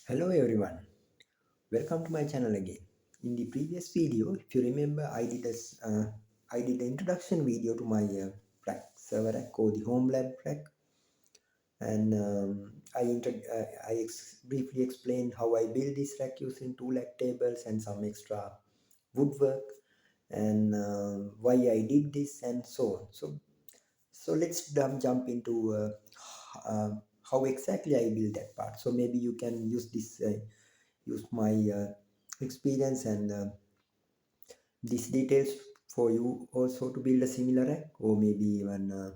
Hello everyone, welcome to my channel again. In the previous video, if you remember, I did an introduction video to my rack, server rack or the home lab rack, and briefly explained how I build this rack using two rack tables and some extra woodwork, and why I did this and so on. So let's jump into how exactly I build that part. So maybe you can use my experience and these details for you also to build a similar rack or maybe even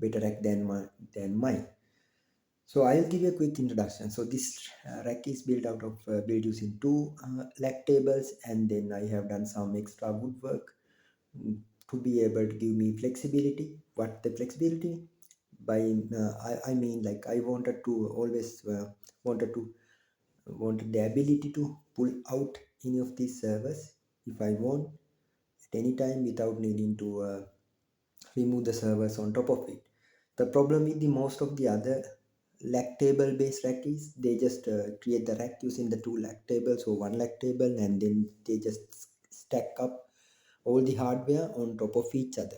better rack than mine. So I'll give you a quick introduction. So this rack is built out of built using two rack tables, and then I have done some extra woodwork mm, to be able to give me flexibility. What the flexibility? By I mean, like, I wanted to always wanted to wanted the ability to pull out any of these servers if I want at any time without needing to remove the servers on top of it. The problem with the most of the other lag table based rack is they just create the rack using the two lag tables or one lag table, and then they just stack up all the hardware on top of each other.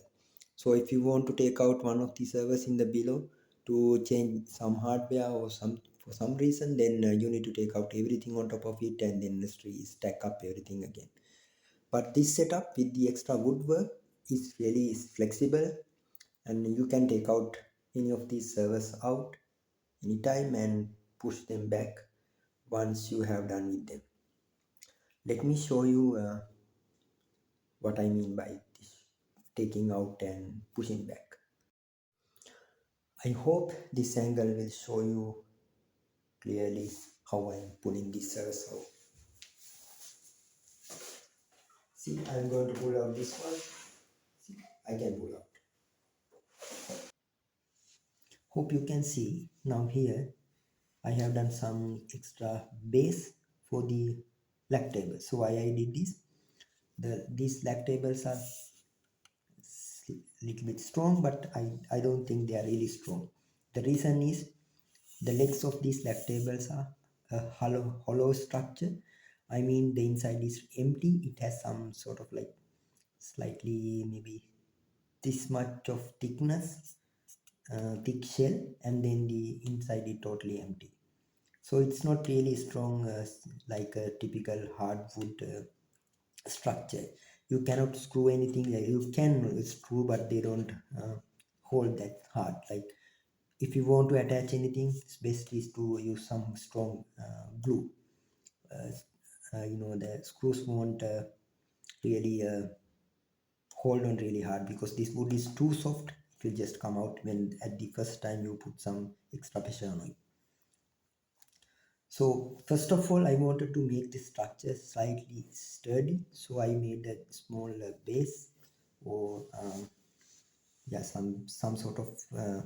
So if you want to take out one of the servers in the below to change some hardware or some for some reason, then you need to take out everything on top of it and then stack up everything again. But this setup with the extra woodwork is really flexible, and you can take out any of these servers out anytime and push them back once you have done with them. Let me show you what I mean by this taking out and pushing back. I hope this angle will show you clearly how I am pulling this servers out. See, I'm going to pull out this one. See, I can pull out. Hope you can see now here I have done some extra base for the lag table. So why I did this? These lag tables are little bit strong, but I don't think they are really strong. The reason is the legs of these lag tables are a hollow structure. I mean, the inside is empty. It has some sort of like slightly maybe this much of thickness, thick shell, and then the inside is totally empty. So it's not really strong like a typical hardwood structure. You cannot screw anything. You can screw, but they don't hold that hard. Like, if you want to attach anything, it's best is to use some strong glue. The screws won't really hold on really hard because this wood is too soft. It will just come out when at the first time you put some extra pressure on it. So first of all, I wanted to make the structure slightly sturdy, so I made a small base or some sort of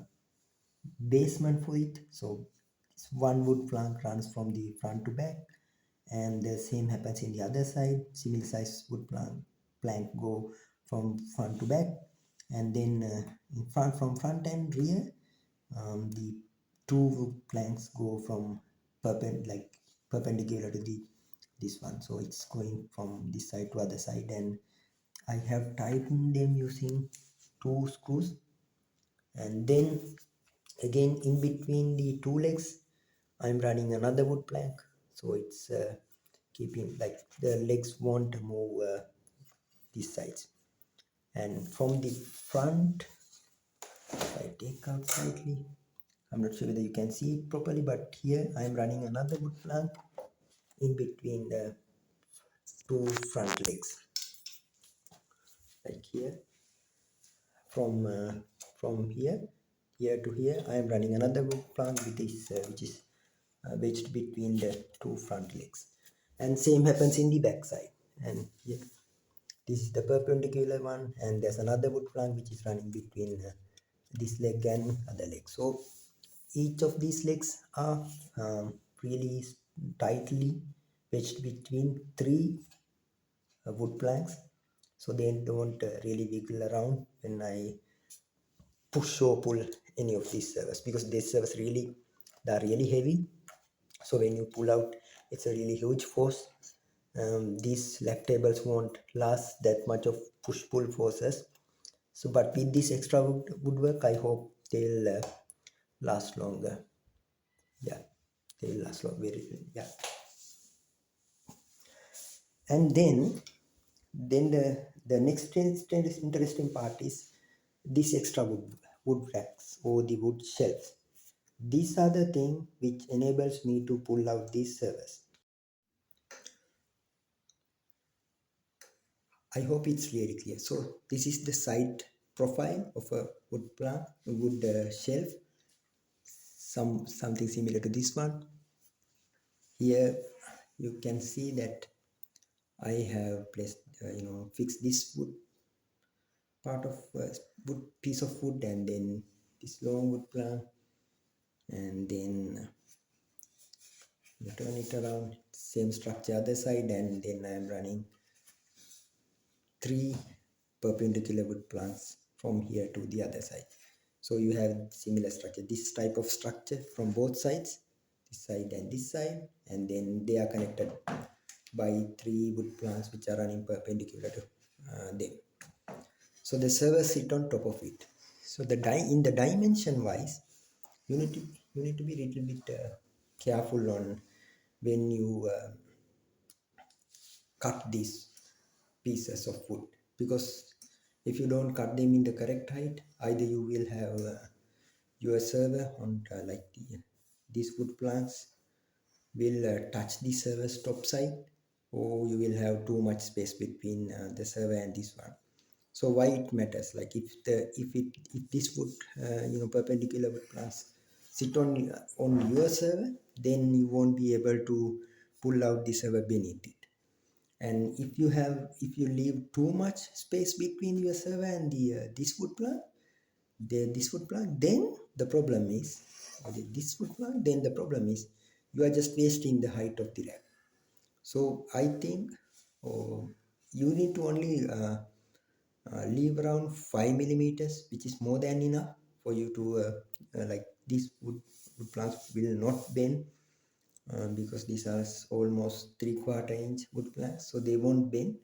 basement for it. So this one wood plank runs from the front to back, and the same happens in the other side. Similar size wood plank go from front to back, and then from front and rear, the two wood planks go from perpendicular to this one. So it's going from this side to other side, and I have tightened them using two screws, and then again in between the two legs I'm running another wood plank, so it's keeping like the legs won't move these sides. And from the front, if I take out slightly, I'm not sure whether you can see it properly, but here I'm running another wood plank in between the two front legs, like here. From here to here I am running another wood plank with this which is wedged between the two front legs, and same happens in the back side. And here, this is the perpendicular one, and there's another wood plank which is running between this leg and other leg. So each of these legs are really tightly wedged between three wood planks, so they don't really wiggle around when I push or pull any of these servers, because these servers really, they are really heavy. So when you pull out, it's a really huge force. These lag tables won't last that much of push-pull forces. So but with this extra woodwork, I hope they'll last longer. Yeah, they'll last long very, yeah. And then the next interesting part is this extra wood racks or the wood shelves. These are the thing which enables me to pull out these servers. I hope it's really clear. So this is the side profile of a wood shelf, something similar to this one. Here you can see that I have placed, fixed this wood part of wood piece of wood, and then this long wood plank, and then you turn it around, same structure other side, and then I am running 3 perpendicular wood planks from here to the other side. So you have similar structure, this type of structure from both sides, this side and this side, and then they are connected by 3 wood planks which are running perpendicular to them. So the server sit on top of it. So in the dimension wise, you need to be a little bit careful on when you cut these pieces of wood, because if you don't cut them in the correct height, either you will have your server on these wood planks will touch the server's top side, or you will have too much space between the server and this one. So why it matters, like if this wood perpendicular wood planks sit on your server, then you won't be able to pull out the server beneath it. And if you leave too much space between your server and this wood plank, then the problem is, this wood plank, then the problem is you are just wasting the height of the rack. So I think you need to only leave around 5 millimeters, which is more than enough for you to like these wood planks will not bend, because these are almost 3/4 inch wood planks, so they won't bend.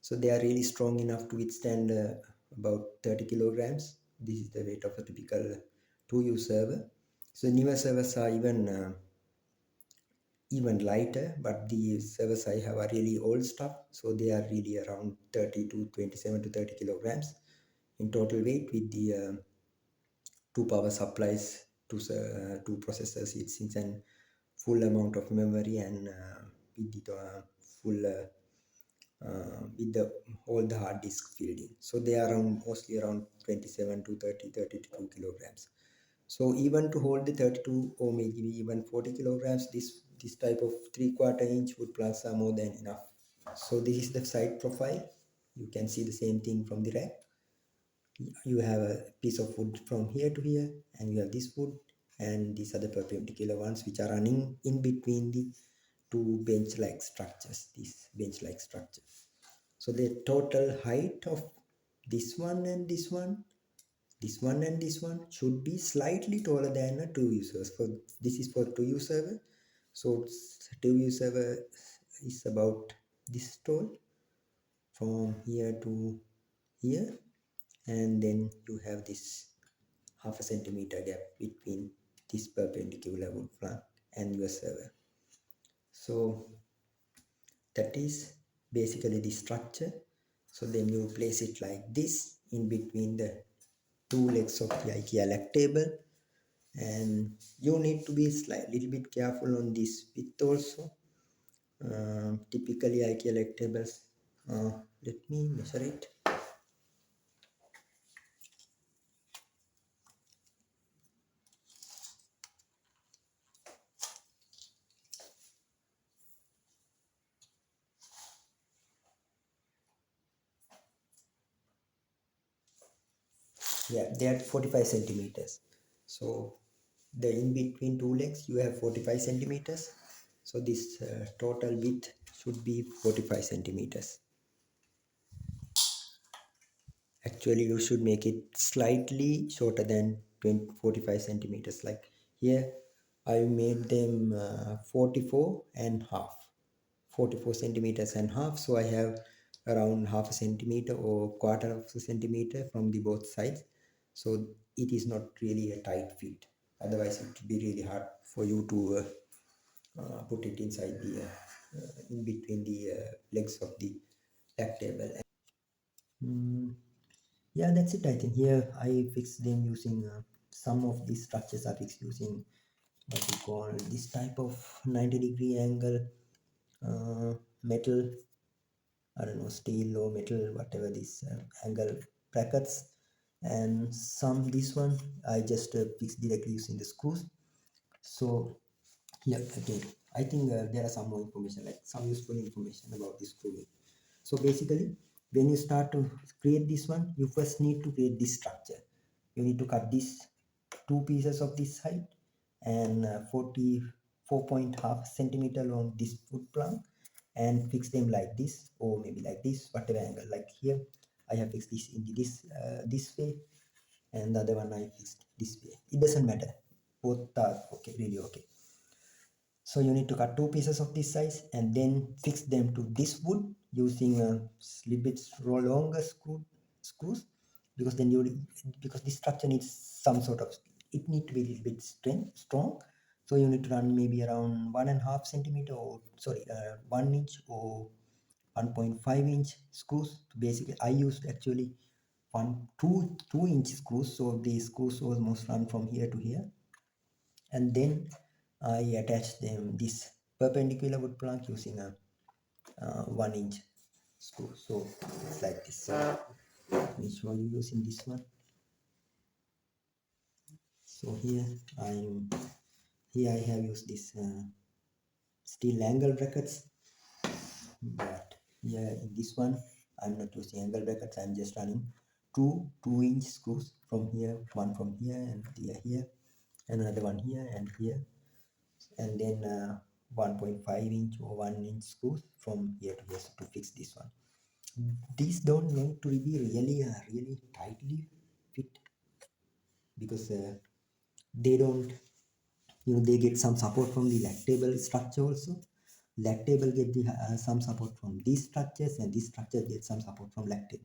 So they are really strong enough to withstand about 30 kilograms. This is the weight of a typical 2U server. So newer servers are even lighter, but the servers I have are really old stuff, so they are really around 30 to 27 to 30 kilograms in total weight, with the 2 power supplies, two processors, heatsinks, and full amount of memory, and with the full with the all the hard disk filled in. So they are mostly around 27 to 32 kilograms. So even to hold the 32 or maybe even 40 kilograms, this type of 3/4 inch wood planks are more than enough. So this is the side profile. You can see the same thing from the rack. You have a piece of wood from here to here, and you have this wood and these other perpendicular ones which are running in between the two bench-like structures, this bench-like structure. So the total height of this one and this one, this one and this one should be slightly taller than a 2U server. For this is for 2U server. So 2U server is about this tall from here to here, and then you have this half a centimeter gap between this perpendicular wood plank and your server. So that is basically the structure. So then you place it like this in between the two legs of the IKEA lag table, and you need to be little bit careful on this width also. Typically IKEA lag tables, let me measure it. Yeah, they are 45 centimeters. So the in between two legs you have 45 centimeters. So this total width should be 45 centimeters. Actually you should make it slightly shorter than 45 centimeters. Like here I made them 44 and half, 44 centimeters and half. So I have around half a centimeter or quarter of a centimeter from the both sides. So it is not really a tight fit. Otherwise, it would be really hard for you to put it inside the in between the legs of the back table. Mm, yeah, that's it. I think here I fixed them using some of these structures are fixed using what we call this type of 90-degree angle metal. I don't know, steel or metal, whatever this angle brackets, and some this one I just fixed directly using the screws. So yeah, again, I think there are some more information, like some useful information about this screwing. So basically, when you start to create this one, you first need to create this structure. You need to cut these two pieces of this height and 44.5 centimeter long this wood plank and fix them like this or maybe like this, whatever angle. Like here, I have fixed this in this way, and the other one I fixed this way. It doesn't matter. Both are okay, really okay. So you need to cut two pieces of this size and then fix them to this wood using a little bit longer screws, because then you because this structure needs some sort of, it need to be a little bit strong. So you need to run maybe around 1.5 centimeter or sorry 1 inch or 1.5 inch screws. Basically, I used actually 2 inch screws. So the screws almost run from here to here, and then I attach them this perpendicular wood plank using a 1 inch screw. So it's like this. So let me show you using this one. So here I have used this steel angle brackets, but here in this one I'm not using angle brackets. I'm just running two-inch screws from here, one from here and here, and another one here and here, and then 1.5 inch or 1 inch screws from here to here to fix this one. These don't need to be really tightly fit, because they don't, they get some support from the lag table structure also. Lag table get some support from these structures, and this structure get some support from lag table.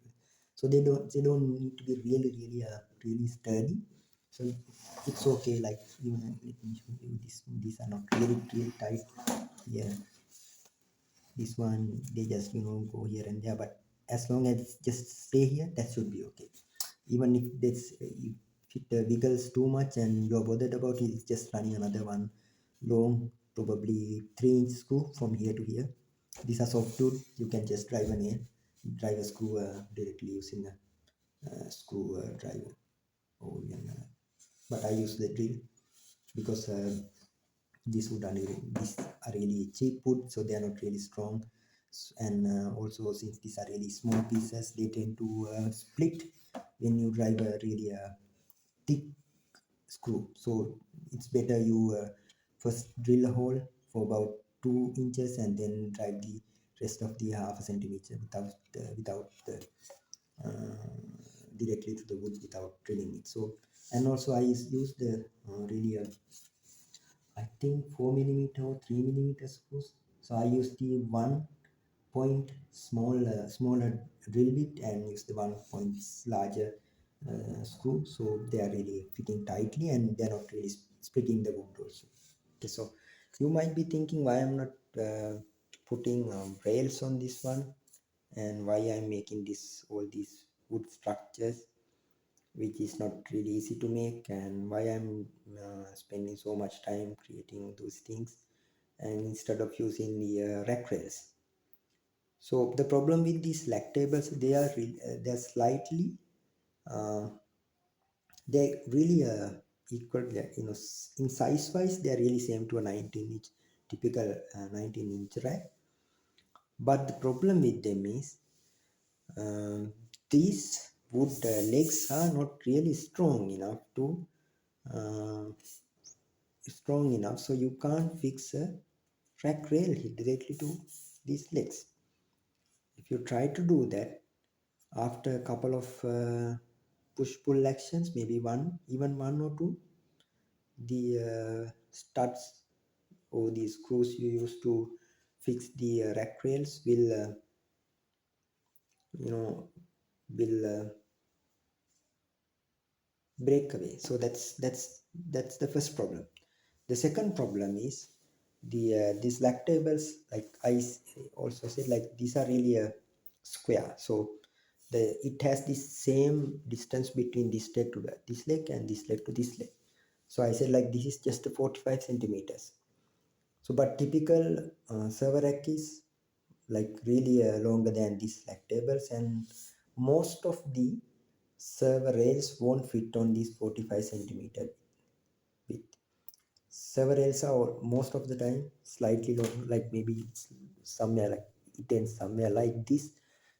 So they don't need to be really sturdy. So it's okay, like even let me show you this. These are not really tight. Yeah, this one they just go here and there, but as long as it just stay here, that should be okay. Even if if it wiggles too much and you're bothered about it, it's just running another one long, probably 3 inch screw from here to here. These are soft wood. You can just drive a screw directly using a screw driver, or even but I use the drill because these are really cheap wood, so they are not really strong. And also, since these are really small pieces, they tend to split when you drive a really thick screw. So it's better you first drill a hole for about 2 inches and then drive the rest of the half a centimeter without directly to the wood without drilling it. So, and also I use the really I think 4 millimeter or 3 millimeter screws. So I use the 1 point smaller drill bit and use the 1 point larger screw. So they are really fitting tightly and they are not really splitting the wood also. Okay, so you might be thinking why I'm not putting rails on this one, and why I'm making all these wood structures, which is not really easy to make, and why I'm spending so much time creating those things and instead of using the rack rails. So the problem with these lag tables, they're slightly uh, they really equal, in size wise they're really same to a 19 inch typical 19-inch rack. But the problem with them is um, these wood legs are not really uh, strong enough, so you can't fix a rack rail directly to these legs. If you try to do that, after a couple of push pull actions, maybe one or two, the studs or the screws you use to fix the rack rails you know will break away. So that's the first problem. The second problem is these lactables, like also said, like these are really a square. So it has the same distance between this leg to this leg and this leg to this leg. So I said like this is just 45 centimeters. So but typical server rack is like really longer than these lactables, and most of the server rails won't fit on these 45 centimeter width. Server rails are most of the time slightly long, like maybe somewhere like it ends somewhere like this,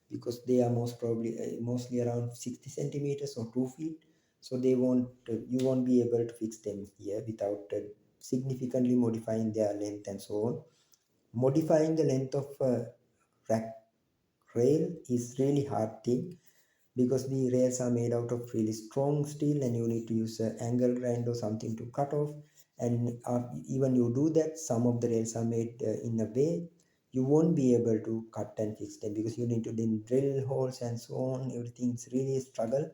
because they are mostly around 60 centimeters or 2 feet. So they won't you won't be able to fix them here without significantly modifying their length and so on. Modifying the length of rack rail is really hard thing, because the rails are made out of really strong steel and you need to use an angle grind or something to cut off. And even you do that, some of the rails are made in a way you won't be able to cut and fix them, because you need to then drill holes and so on. Everything's really a struggle,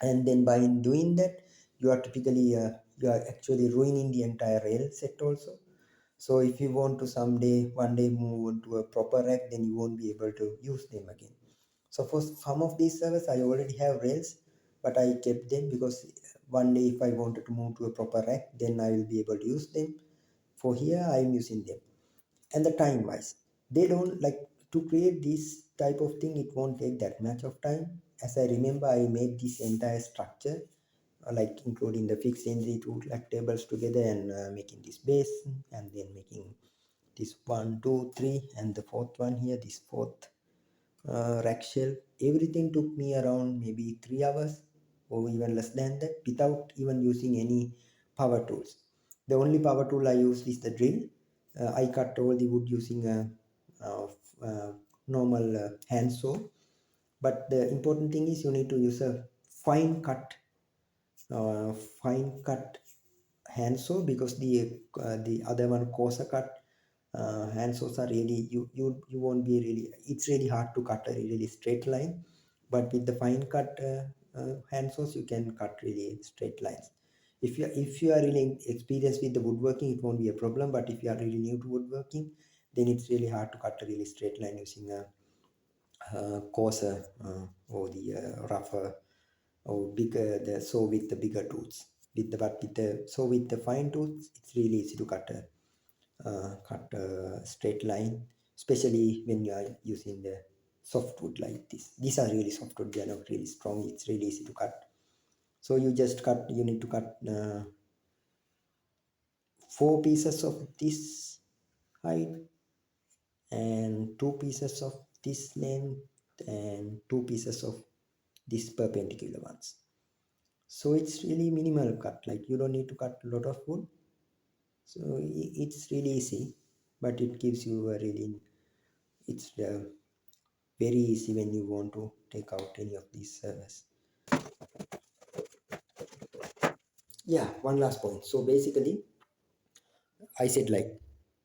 and then by doing that you are typically you are actually ruining the entire rail set also. So if you want to someday one day move to a proper rack, then you won't be able to use them again. So for some of these servers, I already have Rails, but I kept them because one day if I wanted to move to a proper rack, then I will be able to use them. For here, I am using them. And the time wise, they don't like to create this type of thing. It won't take that much of time. As I remember, I made this entire structure, like including the fixing the two like tables together and making this base, and then making this one, two, three, and the fourth one here, this fourth rack shelf. Everything took me around maybe 3 hours or even less than that, without even using any power tools. The only power tool I used is the drill. I cut all the wood using a, a normal hand saw. But the important thing is you need to use a fine cut uh, fine cut hand saw, because the other one coarser cut hand saws are really you won't be really, it's really hard to cut a really straight line. But with the fine cut hand saws you can cut really straight lines. If you are really experienced with the woodworking, it won't be a problem, but if you are really new to woodworking, then it's really hard to cut a really straight line using a coarser or the rougher or bigger the saw with the bigger tools. With the saw with the fine tools, it's really easy to cut a straight line, especially when you are using the softwood like this. These are really softwood; they are not really strong. It's really easy to cut. So you just cut. You need to cut 4 pieces of this height and 2 pieces of this length and 2 pieces of this perpendicular ones. So it's really minimal cut. Like you don't need to cut a lot of wood. So it's really easy, but it gives you a really it's very easy when you want to take out any of these servers. Yeah, one last point. So basically, I said like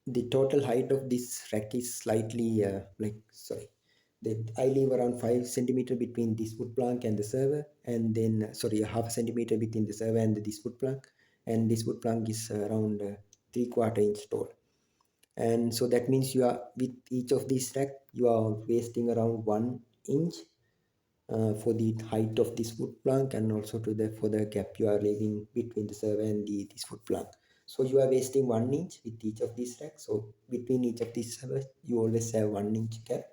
the total height of this rack is slightly I leave around 5 centimeter between this wood plank and the server, and then sorry, a half centimeter between the server and this wood plank, and this wood plank is around 3/4 inch tall. And so that means you are with each of these rack you are wasting around 1 inch for the height of this wood plank, and also to the for the gap you are leaving between the server and this wood plank. So you are wasting 1 inch with each of these racks. So between each of these servers you always have 1 inch gap,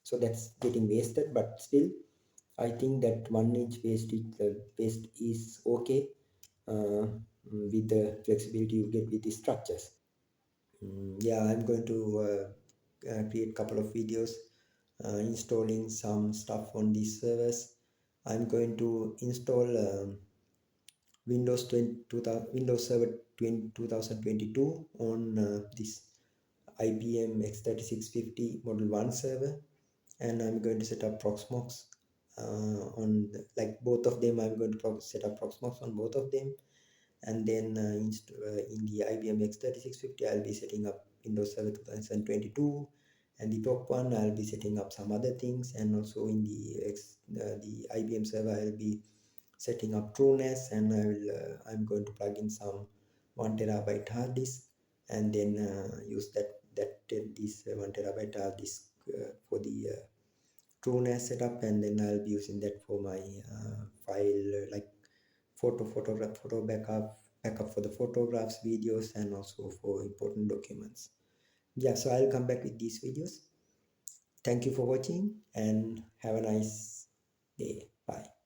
so that's getting wasted. But still I think that 1 inch waste is okay with the flexibility you get with the structures. Yeah, I'm going to create a couple of videos installing some stuff on these servers. I'm going to install Windows Server 2022 on this IBM X3650 Model 1 server, and I'm going to set up Proxmox on like both of them. I'm going to set up Proxmox on both of them, and then in the IBM X3650 I'll be setting up Windows Server 2022, and the top one I'll be setting up some other things, and also in the IBM server I'll be setting up TrueNAS, and I'm going to plug in some 1 TB hard disk, and then use this 1 TB hard disk for the TrueNAS setup, and then I'll be using that for my file like photo backup for the photographs, videos, and also for important documents. Yeah, so I'll come back with these videos. Thank you for watching and have a nice day. Bye.